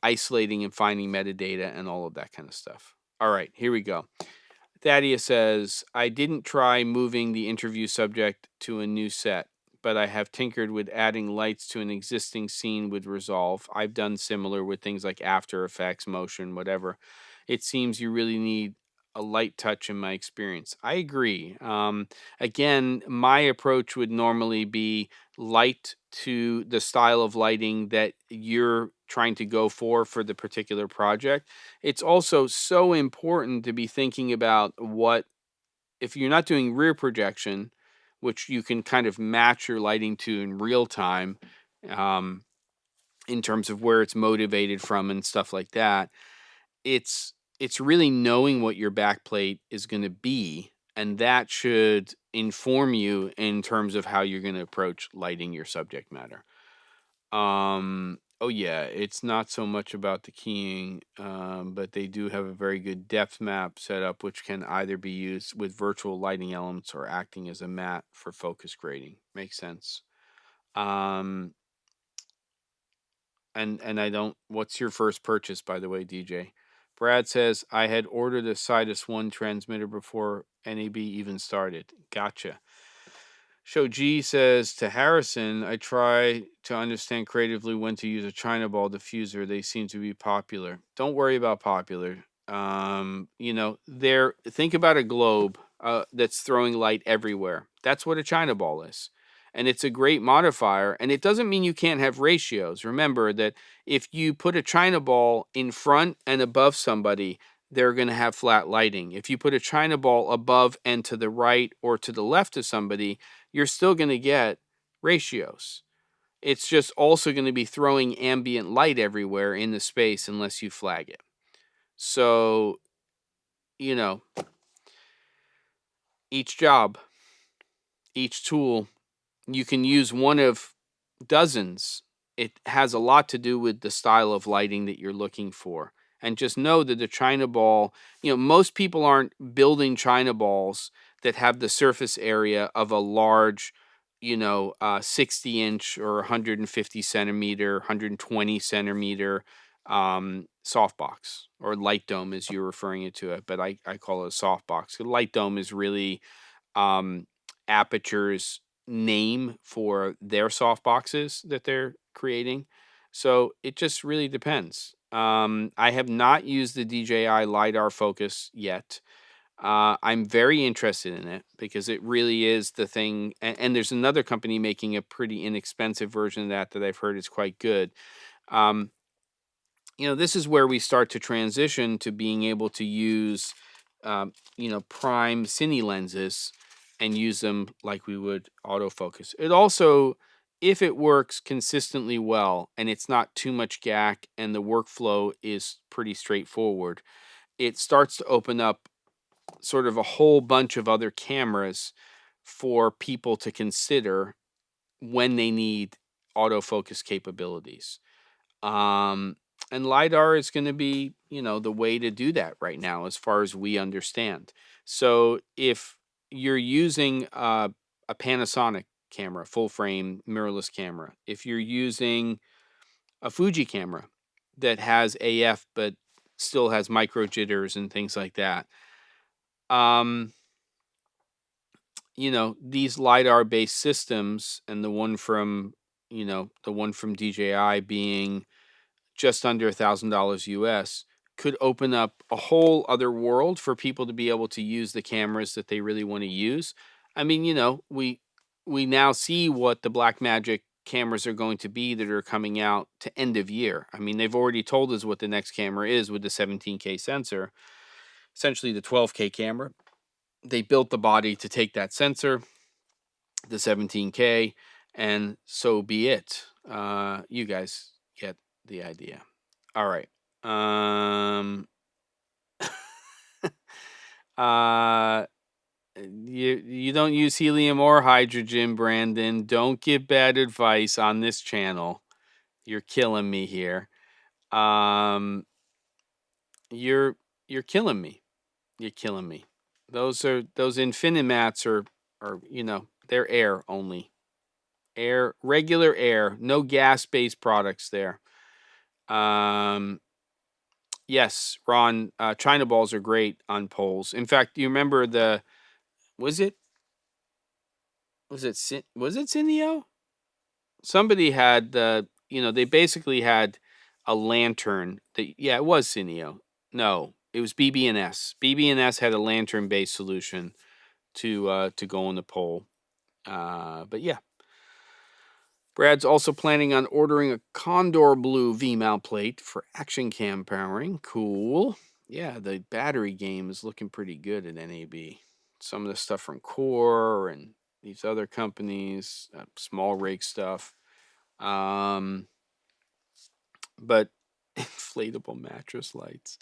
isolating and finding metadata and all of that kind of stuff. All right, here we go. Thaddeus says, I didn't try moving the interview subject to a new set, but I have tinkered with adding lights to an existing scene with Resolve. I've done similar with things like After Effects, motion, whatever. It seems you really need a light touch in my experience. I agree. Again, my approach would normally be light to the style of lighting that you're trying to go for the particular project. It's also so important to be thinking about what, if you're not doing rear projection, which you can kind of match your lighting to in real time, um, in terms of where it's motivated from and stuff like that. It's really knowing what your backplate is going to be, and that should inform you in terms of how you're going to approach lighting your subject matter. Oh yeah, it's not so much about the keying, but they do have a very good depth map set up, which can either be used with virtual lighting elements or acting as a mat for focus grading. Makes sense. Um, and I don't. What's your first purchase, by the way, DJ? Brad says I had ordered a Sidus One transmitter before NAB even started. Gotcha. Show G says to Harrison, I try to understand creatively when to use a China ball diffuser. They seem to be popular. Don't worry about popular. There. Think about a globe that's throwing light everywhere. That's what a China ball is. And it's a great modifier. And it doesn't mean you can't have ratios. Remember that if you put a China ball in front and above somebody, they're going to have flat lighting. If you put a China ball above and to the right or to the left of somebody, you're still going to get ratios. It's just also going to be throwing ambient light everywhere in the space unless you flag it. So, you know, each job, each tool, you can use one of dozens. It has a lot to do with the style of lighting that you're looking for. And just know that the China ball, most people aren't building China balls that have the surface area of a large, 60-inch or 150 centimeter, 120 centimeter softbox, or light dome as you're referring it to it. But I call it a softbox. The light dome is really Aperture's name for their soft boxes that they're creating. So it just really depends. I have not used the DJI LiDAR focus yet. I'm very interested in it because it really is the thing. And there's another company making a pretty inexpensive version of that I've heard is quite good. Um, this is where we start to transition to being able to use, prime cine lenses and use them like we would autofocus. It also, if it works consistently well and it's not too much gack and the workflow is pretty straightforward, it starts to open up sort of a whole bunch of other cameras for people to consider when they need autofocus capabilities. And LiDAR is going to be, the way to do that right now, as far as we understand. So if you're using a Panasonic camera, full frame mirrorless camera, if you're using a Fuji camera that has AF but still has micro jitters and things like that, um, these LiDAR based systems, and the one from DJI being just under $1,000 US, could open up a whole other world for people to be able to use the cameras that they really want to use. I mean, we now see what the Blackmagic cameras are going to be that are coming out to end of year. I mean, they've already told us what the next camera is with the 17K sensor, essentially the 12K camera. They built the body to take that sensor, the 17K, and so be it. You guys get the idea. All right. Um uh you don't use helium or hydrogen, Brandon. Don't give bad advice on this channel. You're killing me here. Um you're killing me. You're killing me. Those Infinimats are they're air only. Air, regular air, no gas-based products there. Yes, Ron, China balls are great on poles. In fact, you remember was it Cineo? Somebody had they basically had a lantern yeah, it was Cineo. No, it was BB&S. BB&S had a lantern-based solution to go on the pole. But yeah. Brad's also planning on ordering a Condor Blue V-mount plate for action cam powering. Cool. Yeah, the battery game is looking pretty good at NAB. Some of the stuff from Core and these other companies, small rig stuff. But inflatable mattress lights.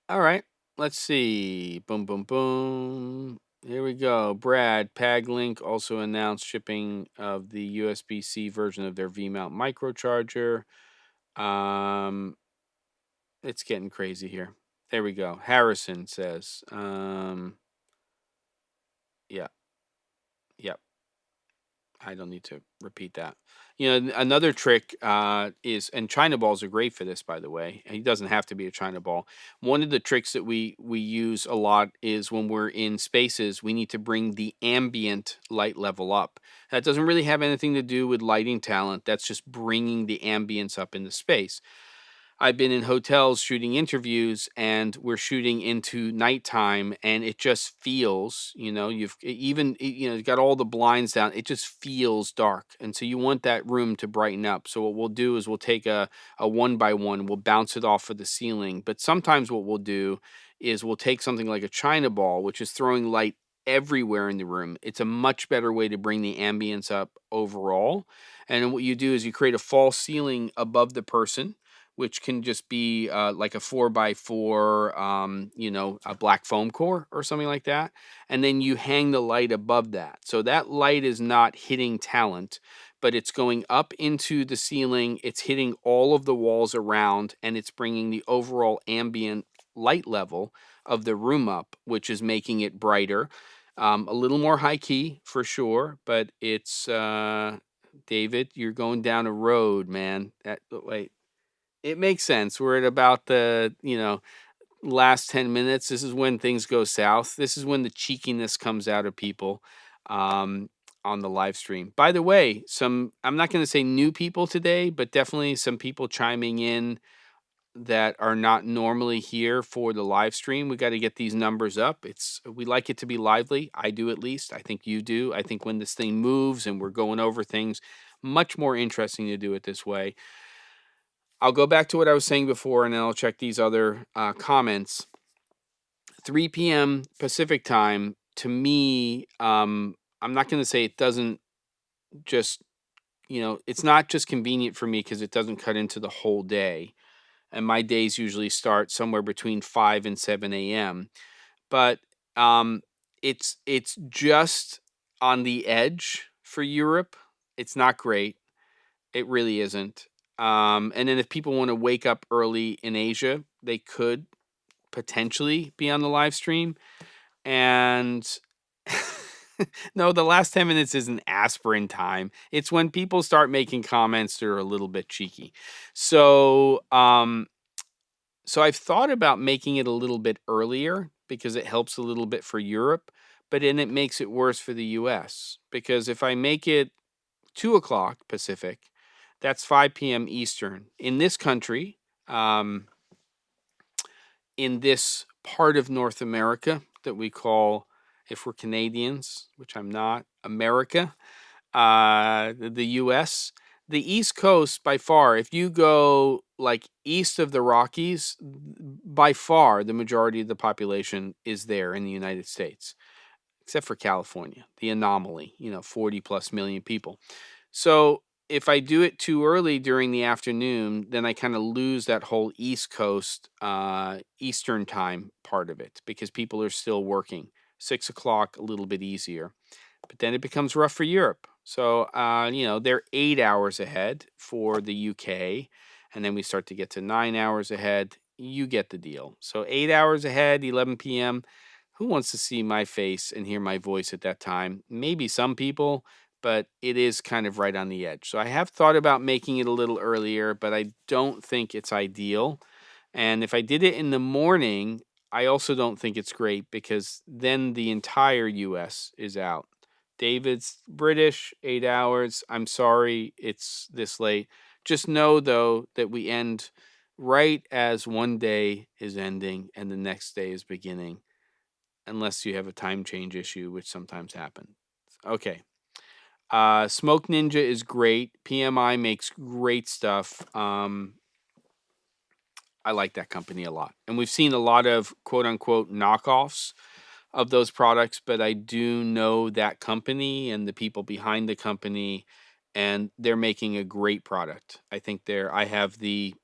All right, let's see. Boom, boom, boom. Here we go. Brad, PagLink also announced shipping of the USB-C version of their V-mount microcharger. It's getting crazy here. There we go. Harrison says, yeah, yep. I don't need to repeat that. Another trick is, and China balls are great for this, by the way. He doesn't have to be a China ball. One of the tricks that we use a lot is when we're in spaces, we need to bring the ambient light level up. That doesn't really have anything to do with lighting talent. That's just bringing the ambience up in the space. I've been in hotels shooting interviews, and we're shooting into nighttime, and it just feels, you've got all the blinds down. It just feels dark. And so you want that room to brighten up. So what we'll do is we'll take a 1x1, we'll bounce it off of the ceiling. But sometimes what we'll do is we'll take something like a China ball, which is throwing light everywhere in the room. It's a much better way to bring the ambience up overall. And then what you do is you create a false ceiling above the person, which can just be like a 4x4, a black foam core or something like that. And then you hang the light above that. So that light is not hitting talent, but it's going up into the ceiling. It's hitting all of the walls around, and it's bringing the overall ambient light level of the room up, which is making it brighter. A little more high key for sure, but it's, David, you're going down a road, man. Wait. It makes sense. We're at about the, last 10 minutes. This is when things go south. This is when the cheekiness comes out of people on the live stream. By the way, I'm not going to say new people today, but definitely some people chiming in that are not normally here for the live stream. We got to get these numbers up. We like it to be lively. I do, at least. I think you do. I think when this thing moves and we're going over things, much more interesting to do it this way. I'll go back to what I was saying before, and then I'll check these other comments. 3 p.m. Pacific time, to me, I'm not going to say it doesn't just, it's not just convenient for me because it doesn't cut into the whole day. And my days usually start somewhere between 5 and 7 a.m. But it's just on the edge for Europe. It's not great. It really isn't. And then if people want to wake up early in Asia, they could potentially be on the live stream. And no, the last 10 minutes isn't aspirin time. It's when people start making comments that are a little bit cheeky. So, so I've thought about making it a little bit earlier because it helps a little bit for Europe, but then it makes it worse for the US because if I make it 2 o'clock Pacific, that's 5 p.m. Eastern. In this country, um, in this part of North America that we call, if we're Canadians, which I'm not, America, the US, the East Coast by far, if you go like east of the Rockies, by far the majority of the population is there in the United States, except for California, the anomaly, 40 plus million people. So if I do it too early during the afternoon, then I kind of lose that whole East Coast, Eastern time part of it because people are still working. 6 o'clock, a little bit easier. But then it becomes rough for Europe. So, they're 8 hours ahead for the UK. And then we start to get to 9 hours ahead. You get the deal. So 8 hours ahead, 11 p.m. Who wants to see my face and hear my voice at that time? Maybe some people, but it is kind of right on the edge. So I have thought about making it a little earlier, but I don't think it's ideal. And if I did it in the morning, I also don't think it's great because then the entire US is out. David's British, 8 hours. I'm sorry it's this late. Just know, though, that we end right as one day is ending and the next day is beginning, unless you have a time change issue, which sometimes happens. Okay. Smoke Ninja is great. PMI makes great stuff. I like that company a lot. And we've seen a lot of quote unquote knockoffs of those products, but I do know that company and the people behind the company, and they're making a great product. I think I have the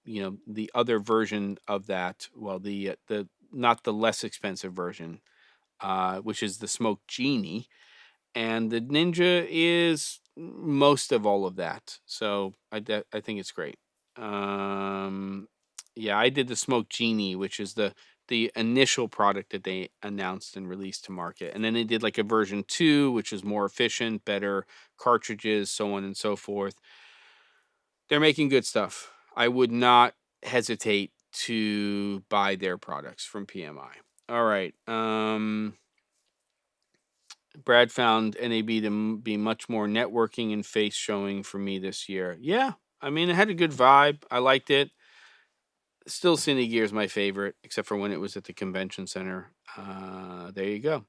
other version of that. Well, the not the less expensive version, which is the Smoke Genie, and the Ninja is most of all of that. So I think it's great. Um, yeah, I did the Smoke Genie, which is the initial product that they announced and released to market, and then they did like a version 2, which is more efficient, better cartridges, so on and so forth. They're making good stuff. I would not hesitate to buy their products from PMI. All right. Brad found NAB to be much more networking and face showing for me this year. Yeah, I mean, it had a good vibe. I liked it. Still, Cine Gear is my favorite, except for when it was at the convention center. There you go.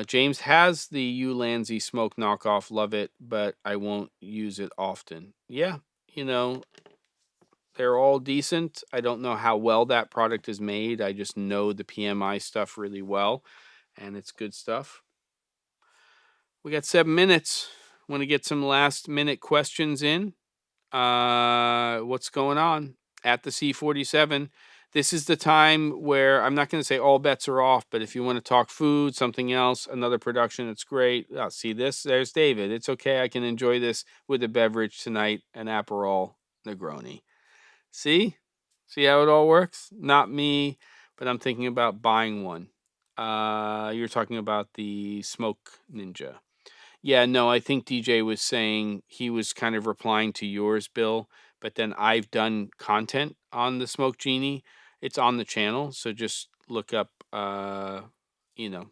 James has the Ulanzi smoke knockoff. Love it, but I won't use it often. Yeah, you know, they're all decent. I don't know how well that product is made. I just know the PMI stuff really well, and it's good stuff. We got 7 minutes. Want to get some last minute questions in? What's going on at the C47? This is the time where I'm not going to say all bets are off, but if you want to talk food, something else, another production, it's great. See this? There's David. It's okay. I can enjoy this with a beverage tonight, an Aperol Negroni. See? See how it all works? Not me, but I'm thinking about buying one. You're talking about the Smoke Ninja. Yeah, no, I think DJ was saying he was kind of replying to yours, Bill, but then I've done content on the Smoke Genie. It's on the channel, so just look up, you know,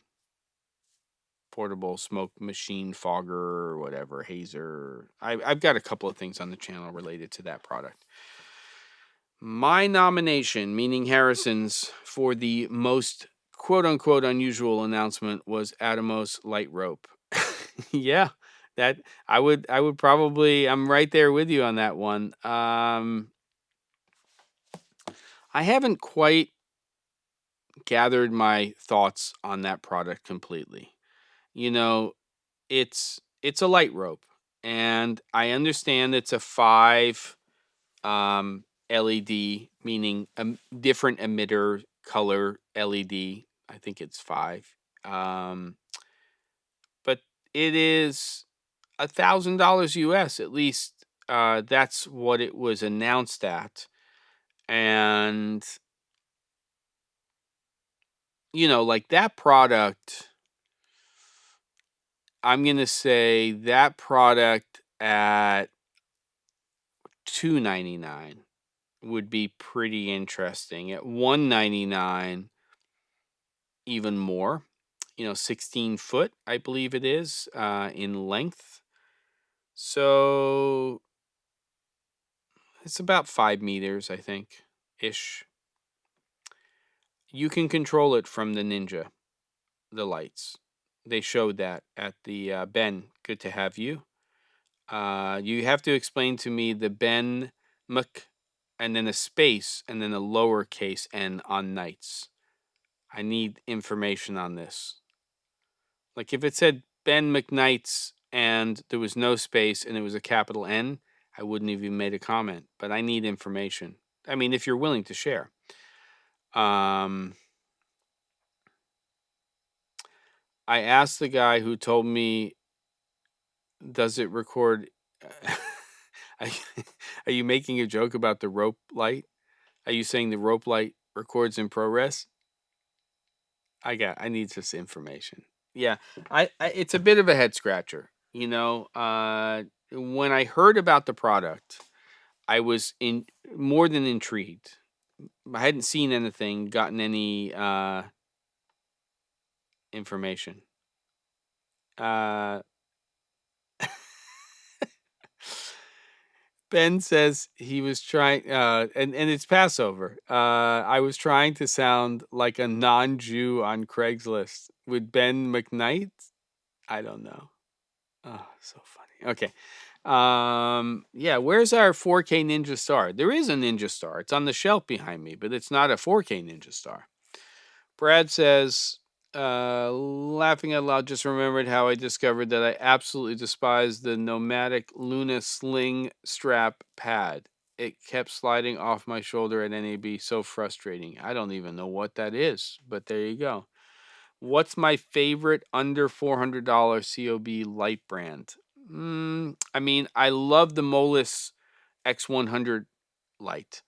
portable smoke machine fogger or whatever, hazer. I've got a couple of things on the channel related to that product. My nomination, meaning Harrison's, for the most quote unquote unusual announcement was Atomos Light Rope. Yeah, that I would probably, I'm right there with you on that one. I haven't quite gathered my thoughts on that product completely. You know, it's a light rope, and I understand it's a 5 LED, meaning a different emitter color LED. I think it's 5. But it is $1,000 US, at least that's what it was announced at. And, like that product, I'm going to say that product at $299 would be pretty interesting. At $199, even more. 16 foot, I believe it is, in length. So it's about 5 meters, I think, ish. You can control it from the Ninja, the lights. They showed that at the Ben. Good to have you. You have to explain to me the Ben Mc and then a space and then a lowercase n on nights. I need information on this. Like if it said Ben McKnight's and there was no space and it was a capital N, I wouldn't have even made a comment. But I need information. I mean, if you're willing to share. I asked the guy who told me, does it record? Are you making a joke about the rope light? Are you saying the rope light records in ProRes? I need this information. Yeah, it's a bit of a head scratcher. When I heard about the product, I was more than intrigued. I hadn't seen anything, gotten any information. Ben says he was trying, and it's Passover. I was trying to sound like a non-Jew on Craigslist. Would Ben McKnight? I don't know. Oh, so funny. Okay. Yeah, where's our 4K Ninja Star? There is a Ninja Star. It's on the shelf behind me, but it's not a 4K Ninja Star. Brad says, laughing out loud, just remembered how I discovered that I absolutely despise the Nomadic Luna Sling strap pad. It kept sliding off my shoulder at NAB. So frustrating. I don't even know what that is, but there you go. What's my favorite under $400 COB light brand? I mean, I love the Molis X100 light.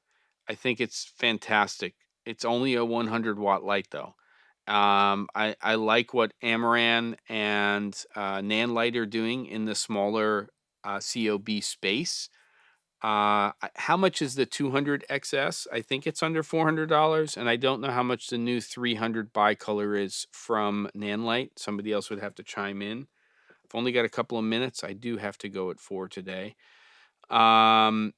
I think it's fantastic. It's only a 100 watt light though. I like what Amaran and Nanlite are doing in the smaller COB space. How much is the 200 XS? I think it's under $400, and I don't know how much the new 300 bicolor is from Nanlite. Somebody else would have to chime in. I've only got a couple of minutes. I do have to go at 4 today. I've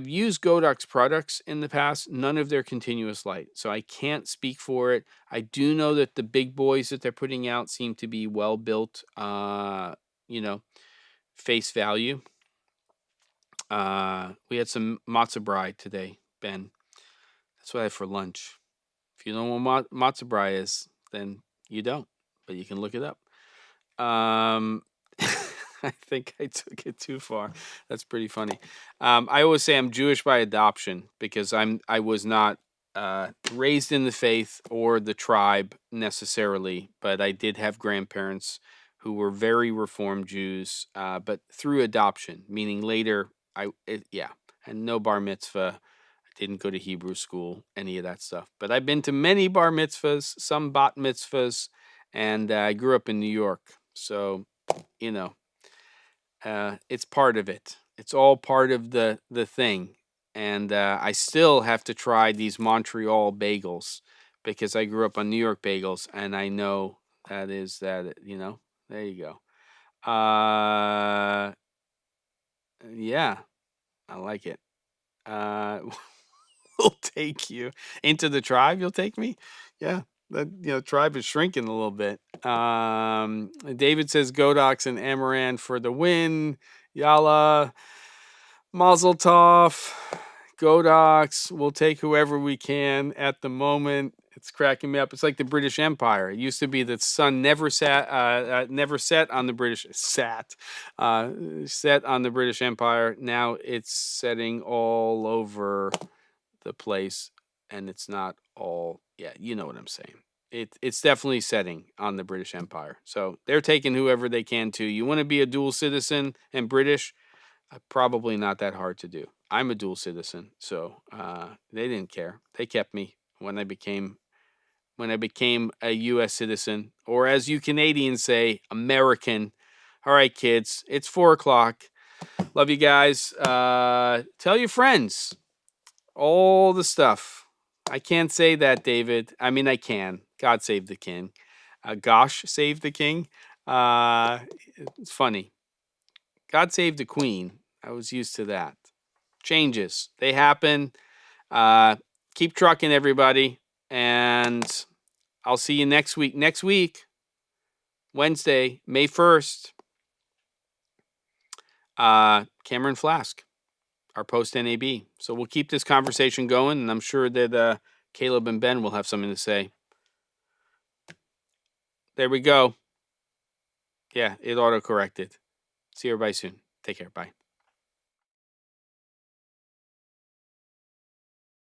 used Godox products in the past, none of their continuous light, so I can't speak for it. I do know that the big boys that they're putting out seem to be well built, face value. We had some matzo brie today, Ben. That's what I had for lunch. If you don't know what matzo brie is, then you don't, but you can look it up. I think I took it too far. That's pretty funny. I always say I'm Jewish by adoption because I was not raised in the faith or the tribe necessarily, but I did have grandparents who were very Reformed Jews, but through adoption, meaning later, and no bar mitzvah. I didn't go to Hebrew school, any of that stuff. But I've been to many bar mitzvahs, some bat mitzvahs, and I grew up in New York. So, it's part of it. It's all part of the thing. And I still have to try these Montreal bagels because I grew up on New York bagels, and I know there you go. Yeah, I like it. We'll take you into the tribe. You'll take me? Yeah. The tribe is shrinking a little bit. David says Godox and Amaran for the win. Yalla. Mazel tov. Godox. We'll take whoever we can at the moment. It's cracking me up. It's like the British Empire. It used to be that sun never set on the British set on the British Empire. Now it's setting all over the place, and it's not all. Yeah, you know what I'm saying. It's definitely setting on the British Empire. So they're taking whoever they can to. You want to be a dual citizen and British? Probably not that hard to do. I'm a dual citizen, so they didn't care. They kept me when I became a U.S. citizen, or as you Canadians say, American. All right, kids, it's 4:00. Love you guys. Tell your friends all the stuff. I can't say that, David. I mean, I can. God save the king. Gosh, save the king. It's funny. God save the queen. I was used to that. Changes. They happen. Keep trucking, everybody. And I'll see you next week. Next week, Wednesday, May 1st, Camera Flask, our post NAB. So we'll keep this conversation going, and I'm sure that Caleb and Ben will have something to say. There we go. Yeah, it auto-corrected. See everybody soon. Take care. Bye.